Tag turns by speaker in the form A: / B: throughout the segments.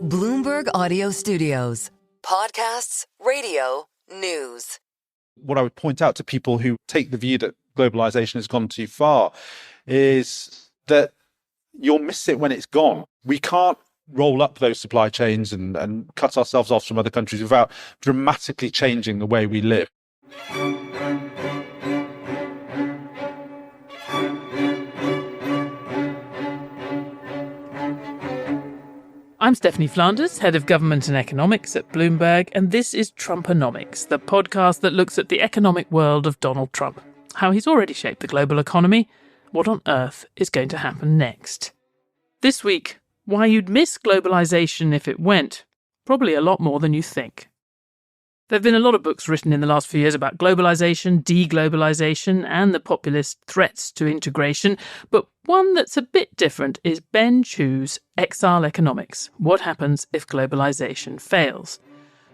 A: Bloomberg Audio Studios. Podcasts, radio, news.
B: What I would point out to people who take the view that globalization has gone too far is that you'll miss it when it's gone. We can't roll up those supply chains and cut ourselves off from other countries without dramatically changing the way we live.
C: I'm Stephanie Flanders, Head of Government and Economics at Bloomberg, and this is Trumponomics, the podcast that looks at the economic world of Donald Trump, how he's already shaped the global economy, what on earth is going to happen next. This week, why you'd miss globalization if it went. Probably a lot more than you think. There have been a lot of books written in the last few years about globalization, deglobalization, and the populist threats to integration, but one that's a bit different is Ben Chu's Exile Economics, What Happens if Globalization Fails.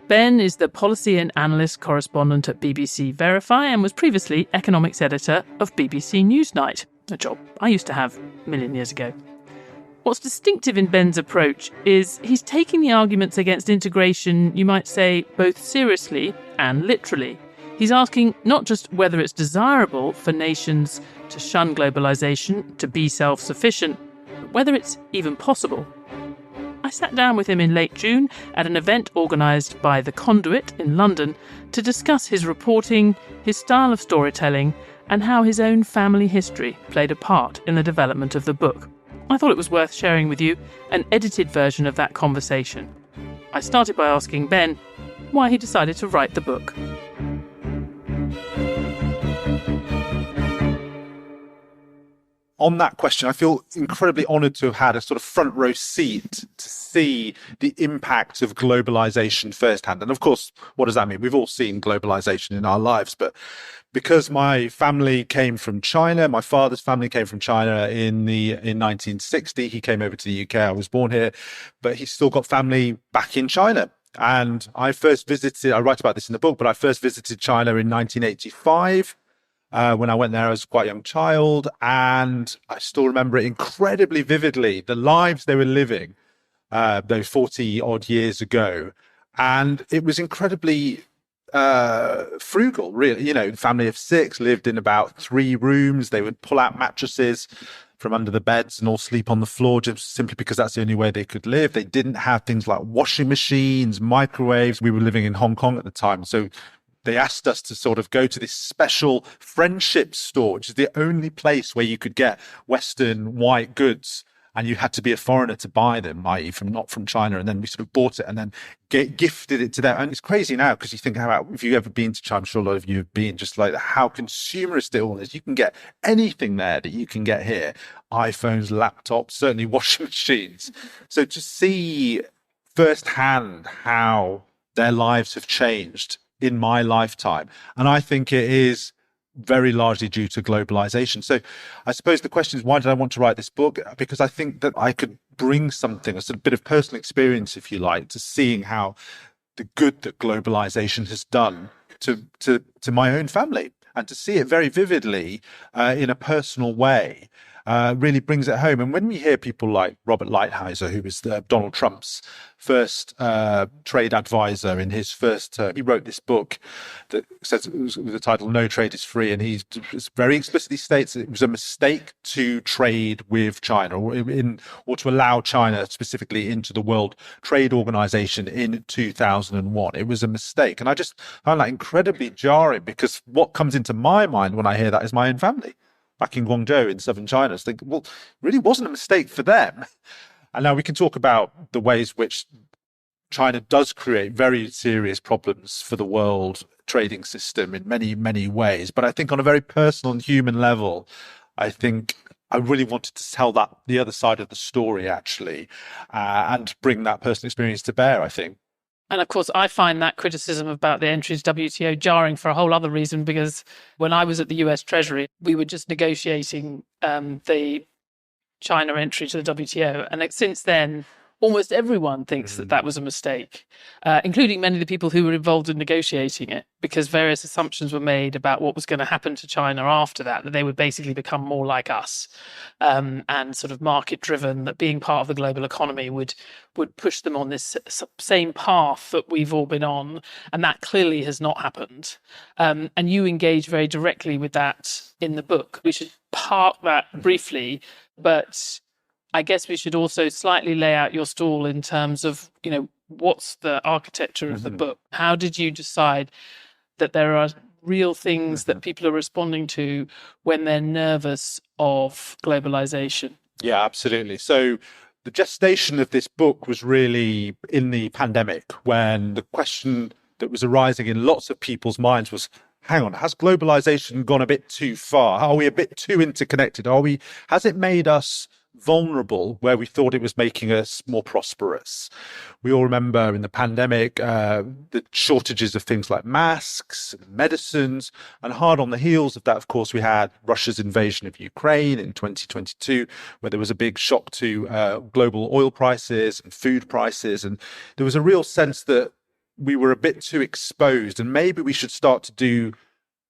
C: Ben is the policy and analyst correspondent at BBC Verify and was previously economics editor of BBC Newsnight, a job I used to have a million years ago. What's distinctive in Ben's approach is he's taking the arguments against integration, you might say, both seriously and literally. He's asking not just whether it's desirable for nations to shun globalization, to be self-sufficient, but whether it's even possible. I sat down with him in late June at an event organised by The Conduit in London to discuss his reporting, his style of storytelling, and how his own family history played a part in the development of the book. I thought it was worth sharing with you an edited version of that conversation. I started by asking Ben why he decided to write the book.
B: On that question, I feel incredibly honoured to have had a sort of front row seat to see the impact of globalization firsthand. And of course, what does that mean? We've all seen globalization in our lives, but because my family came from China, my father's family came from China in 1960. He came over to the UK. I was born here, but he's still got family back in China. And I write about this in the book, but I first visited China in 1985. When I went there, I was quite a young child, and I still remember it incredibly vividly, the lives they were living those 40 odd years ago. And it was incredibly frugal, really. You know, family of six lived in about 3 rooms. They would pull out mattresses from under the beds and all sleep on the floor just simply because that's the only way they could live. They didn't have things like washing machines, microwaves. We were living in Hong Kong at the time, so they asked us to sort of go to this special friendship store, which is the only place where you could get Western white goods, and you had to be a foreigner to buy them, i.e. not from China. And then we sort of bought it and then gifted it to them. And it's crazy now because you think about, if you've ever been to China, I'm sure a lot of you have been, just like how consumerist it all is. You can get anything there that you can get here. iPhones, laptops, certainly washing machines. So to see firsthand how their lives have changed in my lifetime. And I think it is very largely due to globalization. So I suppose the question is, why did I want to write this book? Because I think that I could bring something, a sort of bit of personal experience, if you like, to seeing how the good that globalization has done to my own family, and to see it very vividly in a personal way. Really brings it home. And when we hear people like Robert Lighthizer, who was Donald Trump's first trade advisor in his first term, he wrote this book that says, with the title "No Trade is Free," and he very explicitly states that it was a mistake to trade with China, or to allow China specifically into the World Trade Organization in 2001. It was a mistake. And I just found that incredibly jarring, because what comes into my mind when I hear that is my own family back in Guangzhou in southern China. So think, well, it really wasn't a mistake for them. And now we can talk about the ways which China does create very serious problems for the world trading system in many, many ways. But I think on a very personal and human level, I think I really wanted to tell that, the other side of the story, actually, and bring that personal experience to bear, I think.
C: And of course, I find that criticism about the entry to WTO jarring for a whole other reason, because when I was at the US Treasury, we were just negotiating the China entry to the WTO. And since then, almost everyone thinks that that was a mistake, including many of the people who were involved in negotiating it, because various assumptions were made about what was going to happen to China after that they would basically become more like us, and sort of market-driven, that being part of the global economy would push them on this same path that we've all been on, and that clearly has not happened. And you engage very directly with that in the book. We should park that briefly, but I guess we should also slightly lay out your stall in terms of, what's the architecture of the book? How did you decide that there are real things that people are responding to when they're nervous of globalization?
B: Yeah, absolutely. So the gestation of this book was really in the pandemic, when the question that was arising in lots of people's minds was, hang on, has globalization gone a bit too far? Are we a bit too interconnected? Has it made us vulnerable where we thought it was making us more prosperous? We all remember in the pandemic, the shortages of things like masks, medicines, and hard on the heels of that, of course, we had Russia's invasion of Ukraine in 2022, where there was a big shock to global oil prices and food prices. And there was a real sense that we were a bit too exposed, and maybe we should start to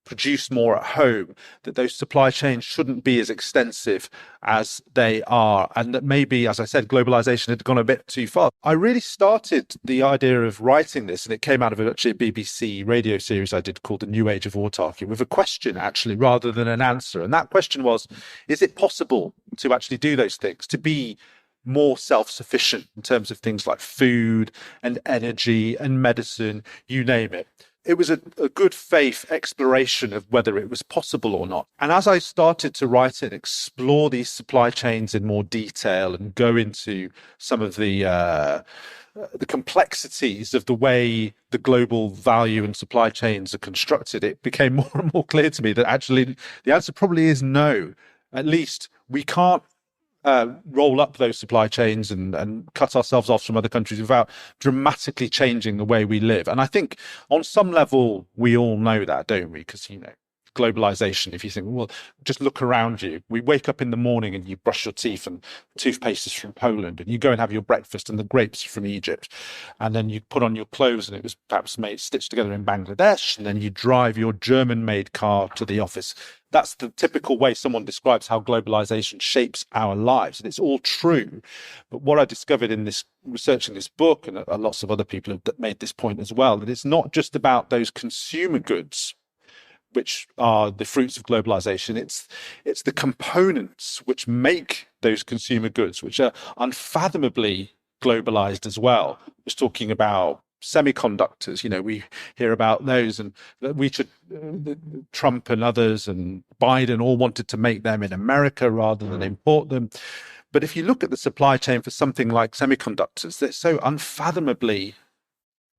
B: produce more at home, that those supply chains shouldn't be as extensive as they are, and that maybe, as I said, globalization had gone a bit too far. I really started the idea of writing this, and it came out of actually a BBC radio series I did called The New Age of Autarky, with a question actually rather than an answer. And that question was, is it possible to actually do those things, to be more self-sufficient in terms of things like food and energy and medicine, you name it? It was a good faith exploration of whether it was possible or not. And as I started to write it, explore these supply chains in more detail and go into some of the complexities of the way the global value and supply chains are constructed, it became more and more clear to me that actually the answer probably is no. At least we can't roll up those supply chains and cut ourselves off from other countries without dramatically changing the way we live. And I think on some level, we all know that, don't we? Because, globalization, if you think, well, just look around you. We wake up in the morning and you brush your teeth and toothpaste is from Poland, and you go and have your breakfast and the grapes are from Egypt. And then you put on your clothes and it was perhaps stitched together in Bangladesh. And then you drive your German-made car to the office. That's the typical way someone describes how globalization shapes our lives. And it's all true. But what I discovered in this researching this book, and lots of other people have made this point as well, that it's not just about those consumer goods, which are the fruits of globalization. It's the components which make those consumer goods, which are unfathomably globalized as well. I was talking about semiconductors. We hear about those, and Trump and others and Biden all wanted to make them in America rather than import them. But if you look at the supply chain for something like semiconductors, they're so unfathomably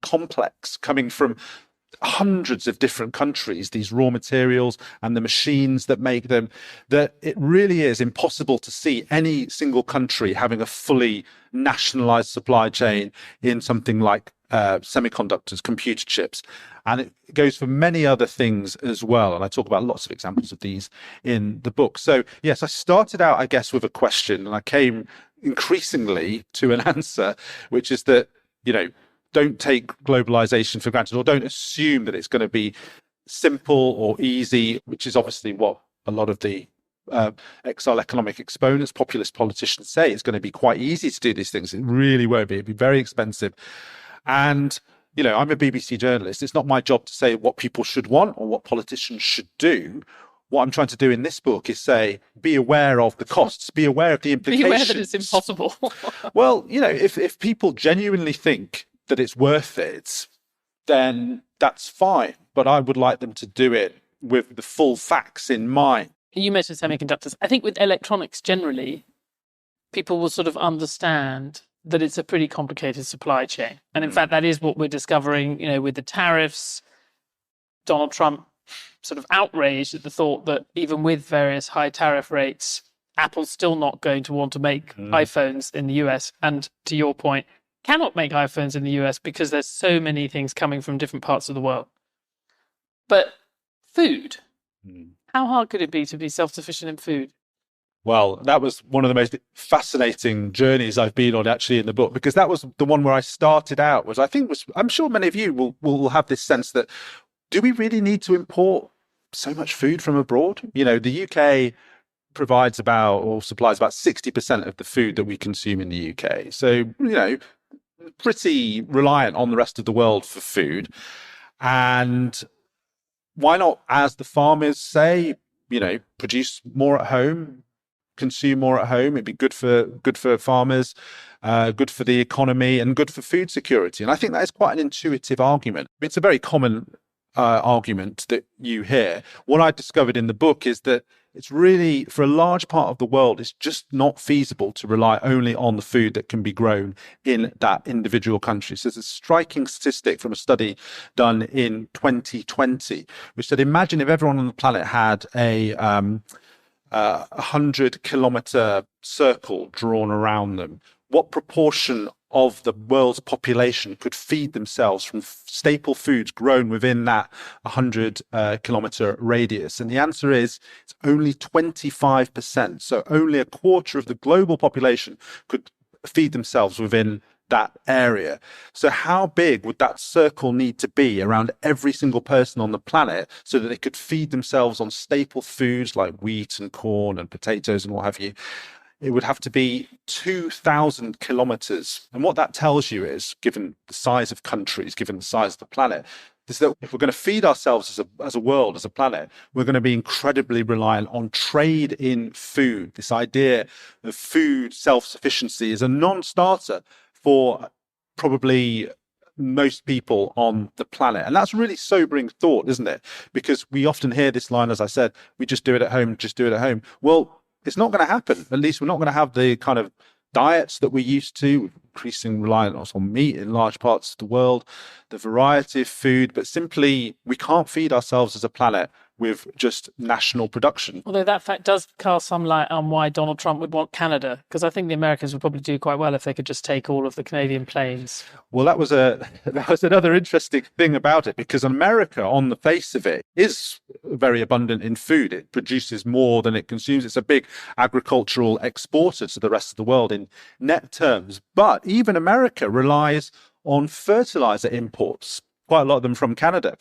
B: complex, coming from hundreds of different countries, these raw materials and the machines that make them, that it really is impossible to see any single country having a fully nationalized supply chain in something like semiconductors, computer chips. And it goes for many other things as well. And I talk about lots of examples of these in the book. So yes, I started out, I guess, with a question, and I came increasingly to an answer, which is that, don't take globalization for granted, or don't assume that it's going to be simple or easy, which is obviously what a lot of the exile economic exponents, populist politicians say. It's going to be quite easy to do these things. It really won't be. It'd be very expensive. And, I'm a BBC journalist. It's not my job to say what people should want or what politicians should do. What I'm trying to do in this book is say, be aware of the costs, be aware of the implications.
C: Be aware that it's impossible.
B: Well, if people genuinely think that it's worth it, then that's fine. But I would like them to do it with the full facts in mind.
C: You mentioned semiconductors. I think with electronics generally, people will sort of understand that it's a pretty complicated supply chain. And in fact, that is what we're discovering, with the tariffs. Donald Trump sort of outraged at the thought that even with various high tariff rates, Apple's still not going to want to make iPhones in the US. And to your point, cannot make iPhones in the US because there's so many things coming from different parts of the world. But food, how hard could it be to be self-sufficient in food?
B: Well, that was one of the most fascinating journeys I've been on actually in the book, because that was the one where I started out I'm sure many of you will have this sense that, do we really need to import so much food from abroad? The UK provides supplies about 60% of the food that we consume in the UK. So, pretty reliant on the rest of the world for food. And why not, as the farmers say, produce more at home, consume more at home? It'd be good for farmers, good for the economy, and good for food security. And I think that is quite an intuitive argument. It's a very common argument that you hear. What I discovered in the book is that it's really, for a large part of the world, it's just not feasible to rely only on the food that can be grown in that individual country. So there's a striking statistic from a study done in 2020, which said, imagine if everyone on the planet had a 100-kilometer circle drawn around them. What proportion of the world's population could feed themselves from staple foods grown within that 100-kilometer radius? And the answer is, it's only 25%. So only a quarter of the global population could feed themselves within that area. So how big would that circle need to be around every single person on the planet so that they could feed themselves on staple foods like wheat and corn and potatoes and what have you? It would have to be 2,000 kilometers. And what that tells you is, given the size of countries, given the size of the planet, is that if we're going to feed ourselves as a world, as a planet, we're going to be incredibly reliant on trade in food. This idea of food self-sufficiency is a non-starter for probably most people on the planet. And that's really sobering thought, isn't it? Because we often hear this line, as I said, we just do it at home, just do it at home. Well, it's not going to happen. At least we're not going to have the kind of diets that we're used to, increasing reliance on meat in large parts of the world, the variety of food, but simply we can't feed ourselves as a planet with just national production.
C: Although that fact does cast some light on why Donald Trump would want Canada, because I think the Americans would probably do quite well if they could just take all of the Canadian planes.
B: Well, that was another interesting thing about it, because America, on the face of it, is very abundant in food. It produces more than it consumes. It's a big agricultural exporter to the rest of the world in net terms. But even America relies on fertilizer imports, quite a lot of them from Canada.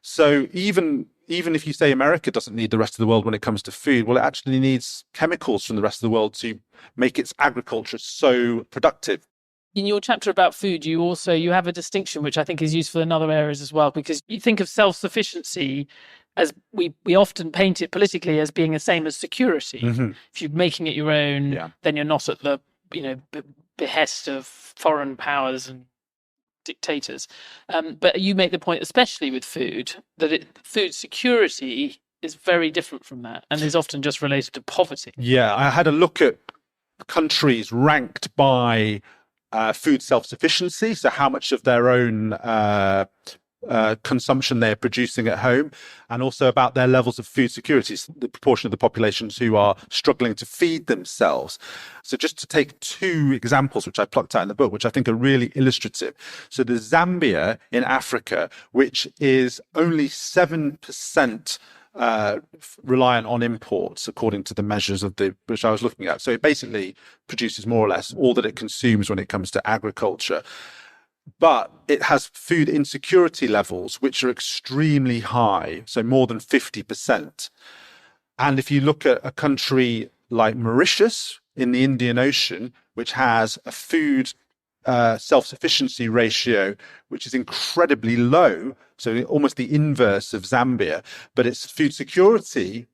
B: So even if you say America doesn't need the rest of the world when it comes to food, well, it actually needs chemicals from the rest of the world to make its agriculture so productive.
C: In your chapter about food, you have a distinction, which I think is useful in other areas as well, because you think of self-sufficiency as we often paint it politically as being the same as security. Mm-hmm. If you're making it your own, then you're not at the behest of foreign powers and dictators. But you make the point, especially with food, that food security is very different from that and is often just related to poverty.
B: Yeah, I had a look at countries ranked by food self-sufficiency, so how much of their own consumption they're producing at home, and also about their levels of food security, the proportion of the populations who are struggling to feed themselves. So just to take two examples, which I plucked out in the book, which I think are really illustrative. So there's Zambia in Africa, which is only 7% reliant on imports, according to the measures which I was looking at. So it basically produces more or less all that it consumes when it comes to agriculture. But it has food insecurity levels, which are extremely high, so more than 50%. And if you look at a country like Mauritius in the Indian Ocean, which has a food self-sufficiency ratio, which is incredibly low, so almost the inverse of Zambia, but its food security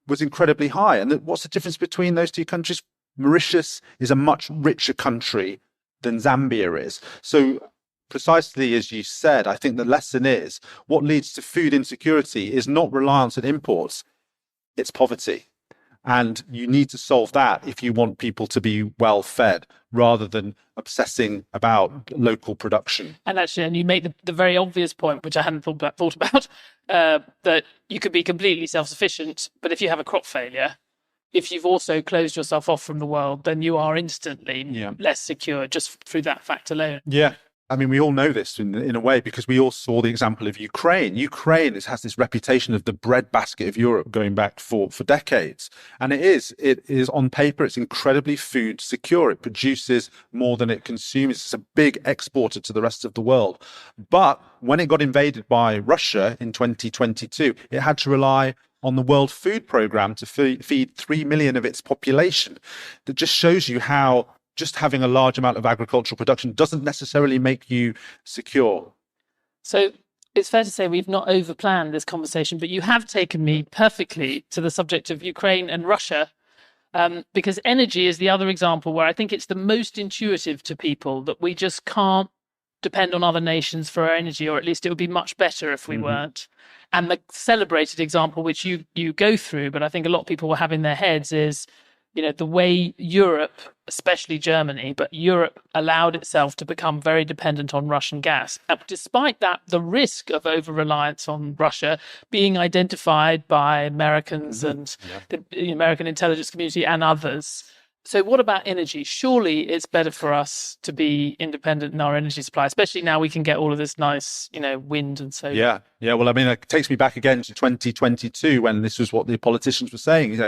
B: was incredibly high. And what's the difference between those two countries? Mauritius is a much richer country than Zambia is. So precisely as you said, I think the lesson is what leads to food insecurity is not reliance on imports, it's poverty. And you need to solve that if you want people to be well fed, rather than obsessing about local production.
C: And actually, and you make the very obvious point, which I hadn't thought about, that you could be completely self-sufficient, but if you have a crop failure, if you've also closed yourself off from the world, then you are instantly less secure just through that fact alone.
B: Yeah. I mean, we all know this in a way because we all saw the example of Ukraine. Ukraine has this reputation of the breadbasket of Europe going back for decades. And it is on paper, it's incredibly food secure. It produces more than it consumes. It's a big exporter to the rest of the world. But when it got invaded by Russia in 2022, it had to rely on the World Food Programme to feed 3 million of its population. That just shows you how just having a large amount of agricultural production doesn't necessarily make you secure.
C: So it's fair to say we've not overplanned this conversation, but you have taken me perfectly to the subject of Ukraine and Russia, because energy is the other example where I think it's the most intuitive to people that we just can't depend on other nations for our energy, or at least it would be much better if we weren't. And the celebrated example, which you go through, but I think a lot of people will have in their heads is, the way Europe, especially Germany, but Europe allowed itself to become very dependent on Russian gas. And despite that, the risk of over-reliance on Russia being identified by Americans and the American intelligence community and others. So what about energy? Surely it's better for us to be independent in our energy supply, especially now we can get all of this nice, wind and so.
B: Yeah. Well, I mean, it takes me back again to 2022 when this was what the politicians were saying.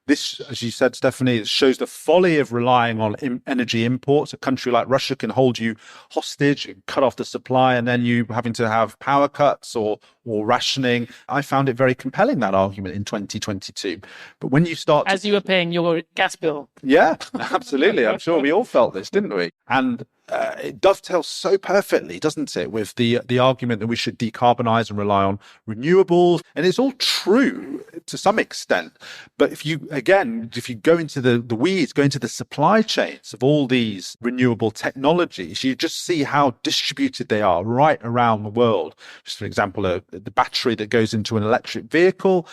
B: This, as you said, Stephanie, shows the folly of relying on energy imports. A country like Russia can hold you hostage, cut off the supply, and then you having to have power cuts or rationing. I found it very compelling, that argument in 2022. But when you start...
C: As you were paying your gas bill.
B: Yeah, absolutely. I'm sure we all felt this, didn't we? And it dovetails so perfectly, doesn't it, with the argument that we should decarbonize and rely on renewables. And it's all true to some extent. But if you go into the weeds, go into the supply chains of all these renewable technologies, you just see how distributed they are right around the world. Just for example, the battery that goes into an electric vehicle,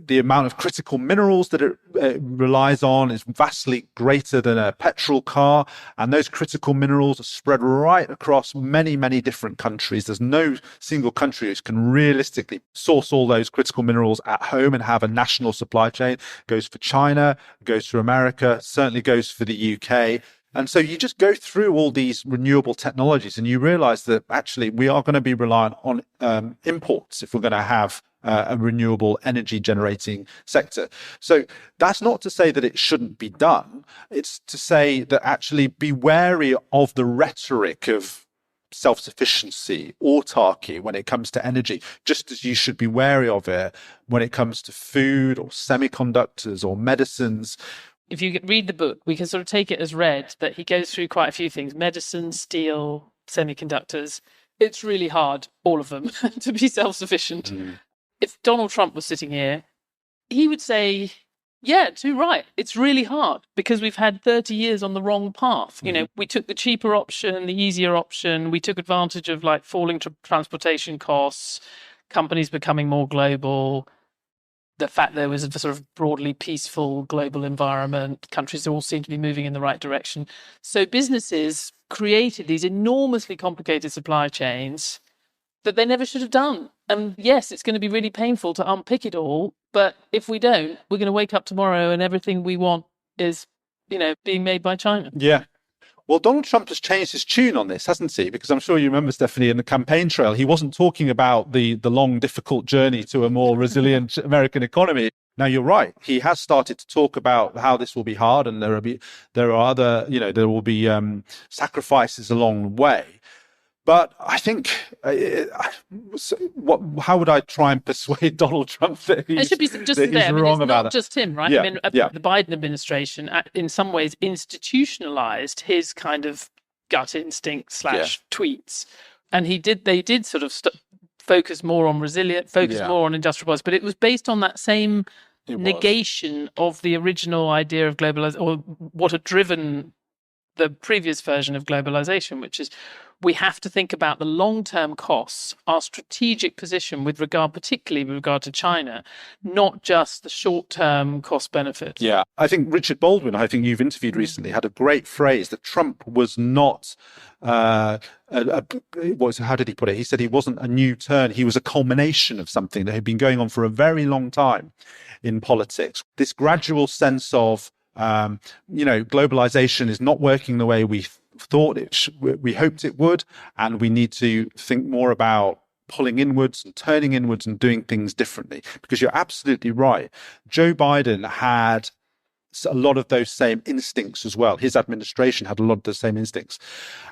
B: the amount of critical minerals that it relies on is vastly greater than a petrol car. And those critical minerals are spread right across many, many different countries. There's no single country which can realistically source all those critical minerals at home and have a national supply chain. It goes for China, it goes for America, certainly goes for the UK. And so you just go through all these renewable technologies and you realize that actually we are going to be reliant on imports if we're going to have a renewable energy generating sector. So that's not to say that it shouldn't be done. It's to say that actually be wary of the rhetoric of self-sufficiency, autarky when it comes to energy, just as you should be wary of it when it comes to food or semiconductors or medicines.
C: If you read the book, we can sort of take it as read that he goes through quite a few things: medicine, steel, semiconductors. It's really hard, all of them, to be self-sufficient. If Donald Trump was sitting here, he would say, yeah, too right. It's really hard because we've had 30 years on the wrong path. We took the cheaper option, the easier option. We took advantage of falling transportation costs, companies becoming more global, the fact there was a sort of broadly peaceful global environment. Countries all seem to be moving in the right direction. So businesses created these enormously complicated supply chains that they never should have done. And yes, it's going to be really painful to unpick it all. But if we don't, we're going to wake up tomorrow and everything we want is, being made by China.
B: Yeah. Well, Donald Trump has changed his tune on this, hasn't he? Because I'm sure you remember, Stephanie, in the campaign trail, he wasn't talking about the long, difficult journey to a more resilient American economy. Now, you're right. He has started to talk about how this will be hard and there will be sacrifices along the way. But I think, how would I try and persuade Donald Trump that he's,
C: it should be just
B: that he's wrong about
C: not just him, right?
B: Yeah,
C: The Biden administration, in some ways, institutionalized his kind of gut instinct / tweets. And they did sort of focus more on more on industrial policy, but it was based on that same negation of the original idea of globalization, or what had driven the previous version of globalization, which is we have to think about the long-term costs, our strategic position particularly with regard to China, not just the short-term cost benefits.
B: Yeah, I think Richard Baldwin, I think you've interviewed recently, had a great phrase that Trump was not, how did he put it? He said he wasn't a new turn. He was a culmination of something that had been going on for a very long time in politics. This gradual sense of, globalization is not working the way we thought we hoped it would, and we need to think more about pulling inwards and turning inwards and doing things differently. Because you're absolutely right. Joe Biden had a lot of those same instincts as well. His administration had a lot of the same instincts.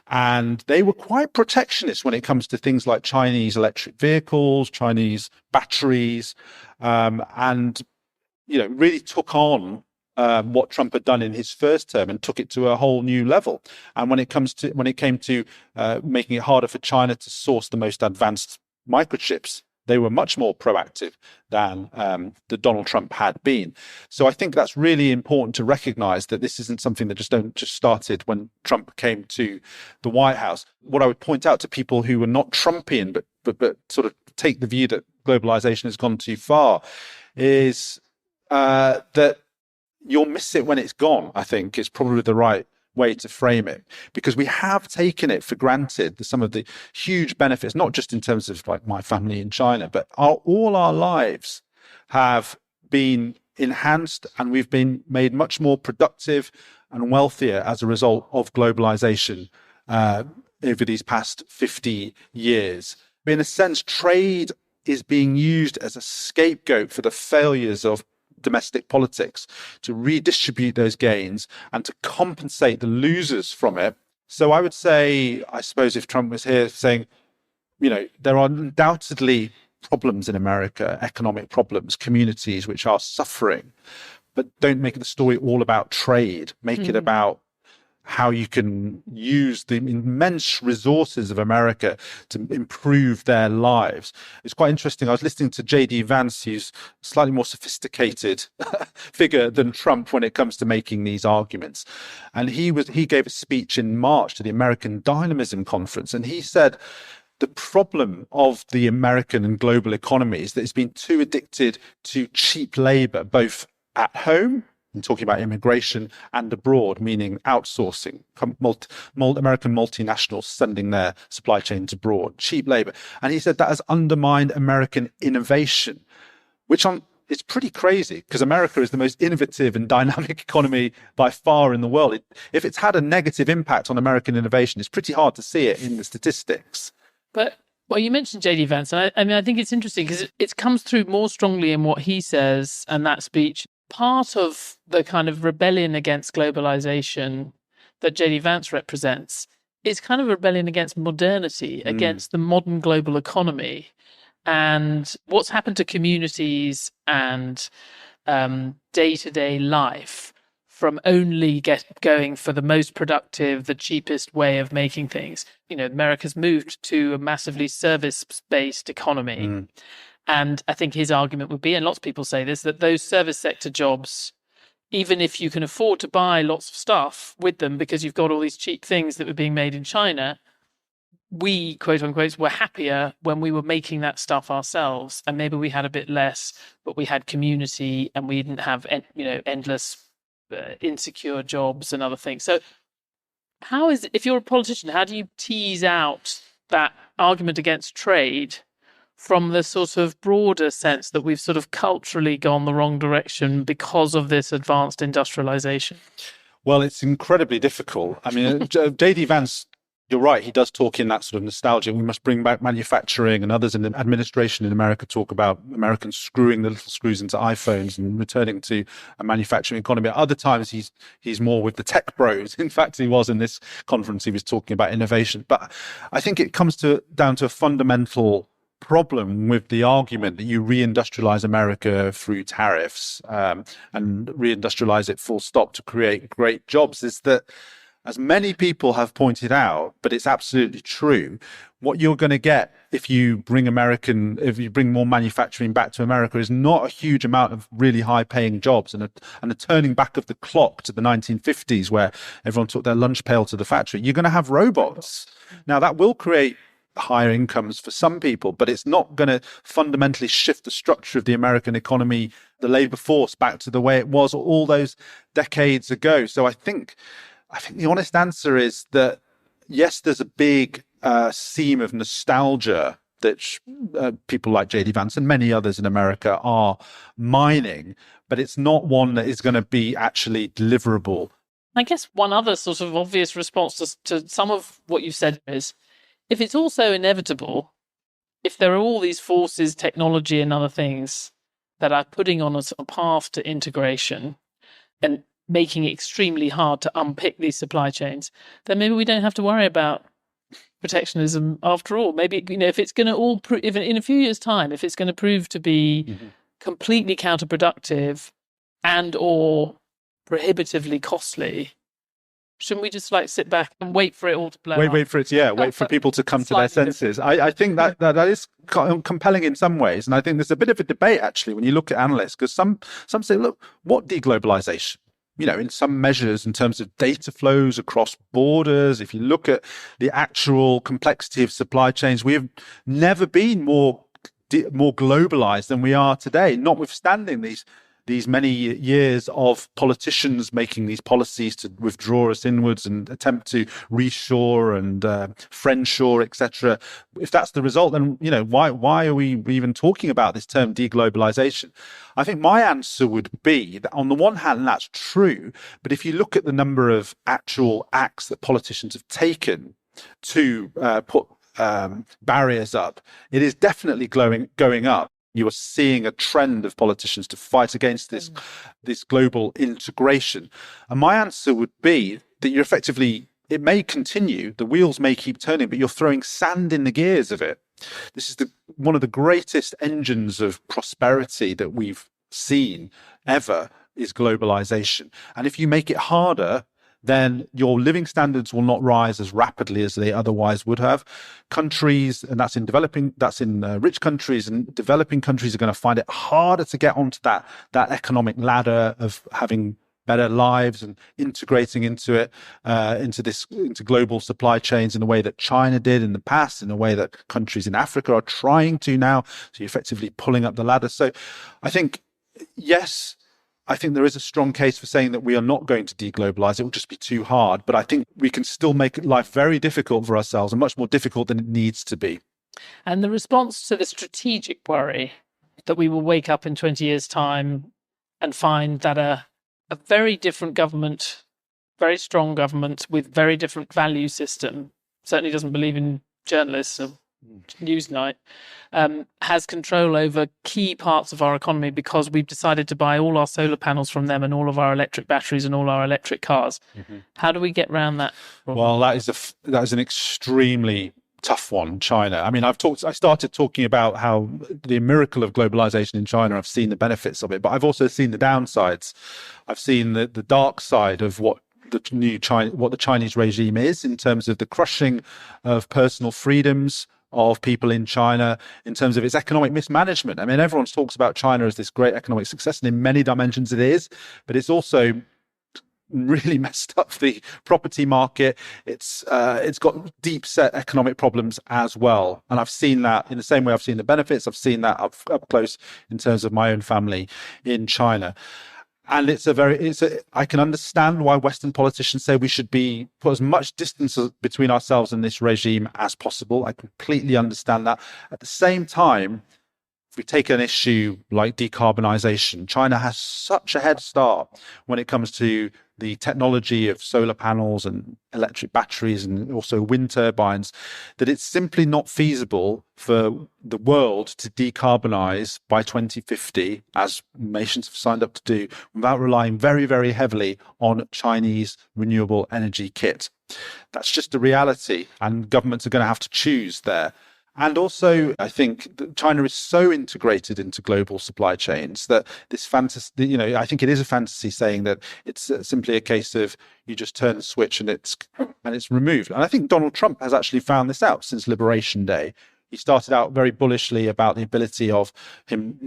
B: And they were quite protectionist when it comes to things like Chinese electric vehicles, Chinese batteries, and really took on what Trump had done in his first term and took it to a whole new level. And when it came to making it harder for China to source the most advanced microchips, they were much more proactive than Donald Trump had been. So I think that's really important to recognize that this isn't something that just started when Trump came to the White House. What I would point out to people who were not Trumpian, but sort of take the view that globalization has gone too far, is that you'll miss it when it's gone, I think, is probably the right way to frame it, because we have taken it for granted, some of the huge benefits, not just in terms of like my family in China, but all our lives have been enhanced, and we've been made much more productive and wealthier as a result of globalization over these past 50 years. In a sense, trade is being used as a scapegoat for the failures of domestic politics, to redistribute those gains and to compensate the losers from it. So I would say, I suppose if Trump was here saying, there are undoubtedly problems in America, economic problems, communities which are suffering, but don't make the story all about trade. Make it about how you can use the immense resources of America to improve their lives. It's quite interesting. I was listening to J.D. Vance, who's a slightly more sophisticated figure than Trump when it comes to making these arguments. And he gave a speech in March to the American Dynamism Conference, and he said the problem of the American and global economy is that it's been too addicted to cheap labor, both at home, and talking about immigration, and abroad, meaning outsourcing, American multinationals sending their supply chains abroad, cheap labor. And he said that has undermined American innovation, which it's pretty crazy, because America is the most innovative and dynamic economy by far in the world. If it's had a negative impact on American innovation, it's pretty hard to see it in the statistics.
C: But you mentioned J.D. Vance, and I think it's interesting because it comes through more strongly in what he says and that speech. Part of the kind of rebellion against globalization that J.D. Vance represents is kind of a rebellion against modernity, against the modern global economy, and what's happened to communities and day-to-day life from only going for the most productive, the cheapest way of making things. America's moved to a massively service-based economy. And I think his argument would be, and lots of people say this, that those service sector jobs, even if you can afford to buy lots of stuff with them because you've got all these cheap things that were being made in China, we, quote unquote, were happier when we were making that stuff ourselves. And maybe we had a bit less, but we had community and we didn't have, endless insecure jobs and other things. So if you're a politician, how do you tease out that argument against trade from the sort of broader sense that we've sort of culturally gone the wrong direction because of this advanced industrialization?
B: Well, it's incredibly difficult. I mean, J.D. Vance, you're right, he does talk in that sort of nostalgia. We must bring back manufacturing, and others in the administration in America talk about Americans screwing the little screws into iPhones and returning to a manufacturing economy. At other times, he's more with the tech bros. In fact, he was in this conference, he was talking about innovation. But I think it comes down to a fundamental problem with the argument that you reindustrialize America through tariffs and reindustrialize it full stop to create great jobs, is that, as many people have pointed out, but it's absolutely true, what you're going to get if you bring more manufacturing back to America is not a huge amount of really high paying jobs and a turning back of the clock to the 1950s where everyone took their lunch pail to the factory. You're going to have robots. Now that will create higher incomes for some people, but it's not going to fundamentally shift the structure of the American economy, the labor force, back to the way it was all those decades ago. So I think the honest answer is that, yes, there's a big seam of nostalgia that people like J.D. Vance and many others in America are mining, but it's not one that is going to be actually deliverable
C: I guess one other sort of obvious response to some of what you said is, if it's also inevitable, if there are all these forces, technology and other things that are putting on us a path to integration and making it extremely hard to unpick these supply chains, then maybe we don't have to worry about protectionism after all. Maybe, if it's going to all if in a few years' time, if it's going to prove to be completely counterproductive and or prohibitively costly, shouldn't we just sit back and wait for it all to blow up?
B: Wait for people to come to their senses. I think that is compelling in some ways. And I think there's a bit of a debate, actually, when you look at analysts, because some say, look, what deglobalization? In some measures, in terms of data flows across borders, if you look at the actual complexity of supply chains, we have never been more globalized than we are today, notwithstanding these many years of politicians making these policies to withdraw us inwards and attempt to reshore and friendshore, etc. If that's the result, then why are we even talking about this term deglobalization? I think my answer would be that on the one hand, that's true, but if you look at the number of actual acts that politicians have taken to put barriers up, it is definitely going up. You are seeing a trend of politicians to fight against this global integration. And my answer would be that you're effectively, it may continue, the wheels may keep turning, but you're throwing sand in the gears of it. This is one of the greatest engines of prosperity that we've seen ever, is globalization. And if you make it harder, then your living standards will not rise as rapidly as they otherwise would have. Countries, and that's in rich countries, and developing countries are going to find it harder to get onto that economic ladder of having better lives and integrating into it, into global supply chains in the way that China did in the past, in a way that countries in Africa are trying to now. So you're effectively pulling up the ladder. So I think, yes, I think there is a strong case for saying that we are not going to deglobalize. It will just be too hard. But I think we can still make life very difficult for ourselves, and much more difficult than it needs to be.
C: And the response to the strategic worry that we will wake up in 20 years' time and find that a very different government, very strong government with very different value system, certainly doesn't believe in journalists or Newsnight, has control over key parts of our economy because we've decided to buy all our solar panels from them and all of our electric batteries and all our electric cars. How do we get around that problem?
B: Well, that is an extremely tough one, China. I mean, I started talking about how the miracle of globalization in China, I've seen the benefits of it, but I've also seen the downsides. I've seen the dark side of what the Chinese regime is, in terms of the crushing of personal freedoms of people in China, in terms of its economic mismanagement. I mean, everyone talks about China as this great economic success, and in many dimensions it is, but it's also really messed up the property market. It's got deep set economic problems as well. And I've seen that in the same way I've seen the benefits. I've seen that up close in terms of my own family in China. And I can understand why Western politicians say we should put as much distance between ourselves and this regime as possible. I completely understand that. At the same time, if we take an issue like decarbonisation, China has such a head start when it comes to the technology of solar panels and electric batteries and also wind turbines, that it's simply not feasible for the world to decarbonise by 2050, as nations have signed up to do, without relying very, very heavily on Chinese renewable energy kit. That's just a reality, and governments are going to have to choose there. And also, I think that China is so integrated into global supply chains that this fantasy, I think it is a fantasy saying that it's simply a case of you just turn the switch and it's removed. And I think Donald Trump has actually found this out since Liberation Day. He started out very bullishly about the ability of him,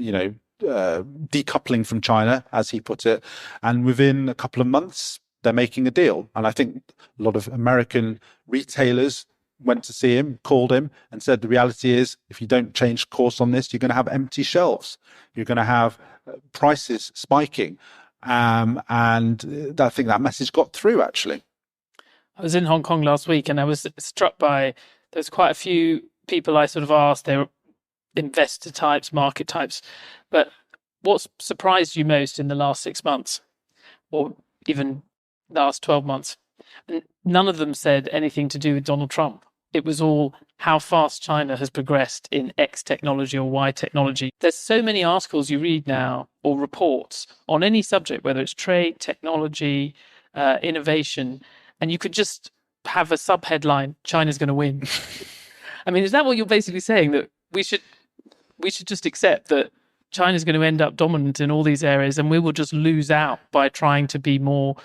B: decoupling from China, as he put it. And within a couple of months, they're making a deal. And I think a lot of American retailers went to see him, called him and said, the reality is, if you don't change course on this, you're going to have empty shelves. You're going to have prices spiking. And I think that message got through, actually.
C: I was in Hong Kong last week and I was struck by, there's quite a few people I sort of asked, they were investor types, market types, but what surprised you most in the last 6 months, or even last 12 months. And none of them said anything to do with Donald Trump. It was all how fast China has progressed in X technology or Y technology. There's so many articles you read now or reports on any subject, whether it's trade, technology, innovation, and you could just have a subheadline, China's going to win. I mean, is that what you're basically saying, that we should just accept that China's going to end up dominant in all these areas and we will just lose out by trying to be more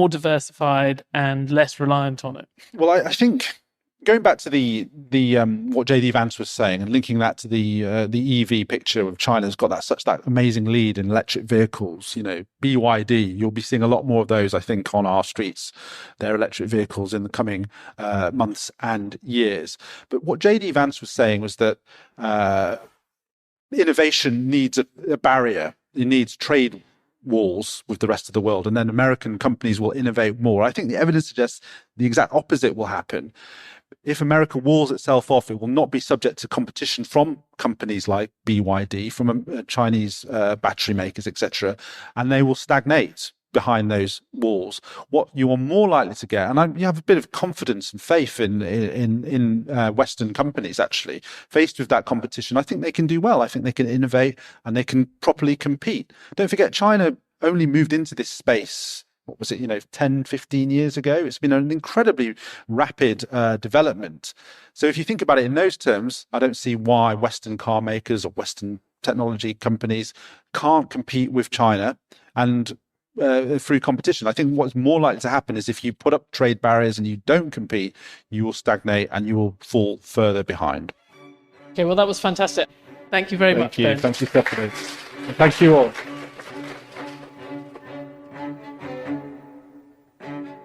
C: diversified and less reliant on it?
B: Well, I think going back to the what JD Vance was saying and linking that to the EV picture of China's got that amazing lead in electric vehicles. BYD, you'll be seeing a lot more of those, I think, on our streets. Their electric vehicles in the coming months and years. But what JD Vance was saying was that innovation needs a barrier. It needs trade walls with the rest of the world, and then American companies will innovate more. I think the evidence suggests the exact opposite will happen. If America walls itself off, it will not be subject to competition from companies like BYD, from Chinese battery makers, etc., and they will stagnate behind those walls. What you are more likely to get, and you have a bit of confidence and faith in Western companies, actually, faced with that competition, I think they can do well. I think they can innovate and they can properly compete. Don't forget, China only moved into this space, 10, 15 years ago. It's been an incredibly rapid development. So if you think about it in those terms, I don't see why Western car makers or Western technology companies can't compete with China and through competition. I think what's more likely to happen is if you put up trade barriers and you don't compete, you will stagnate and you will fall further behind.
C: Okay, well, that was fantastic. Thank you very much, Ben.
B: Thank you, Stephanie. And thank you all.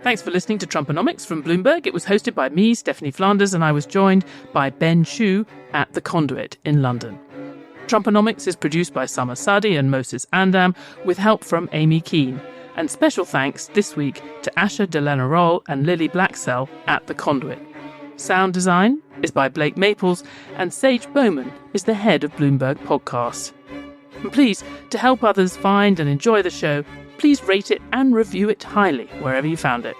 C: Thanks for listening to Trumponomics from Bloomberg. It was hosted by me, Stephanie Flanders, and I was joined by Ben Chu at The Conduit in London. Trumponomics is produced by Summer Sadi and Moses Andam, with help from Amy Keane. And special thanks this week to Asha Delanarol and Lily Blacksell at The Conduit. Sound design is by Blake Maples, and Sage Bowman is the head of Bloomberg Podcasts. And please, to help others find and enjoy the show, please rate it and review it highly wherever you found it.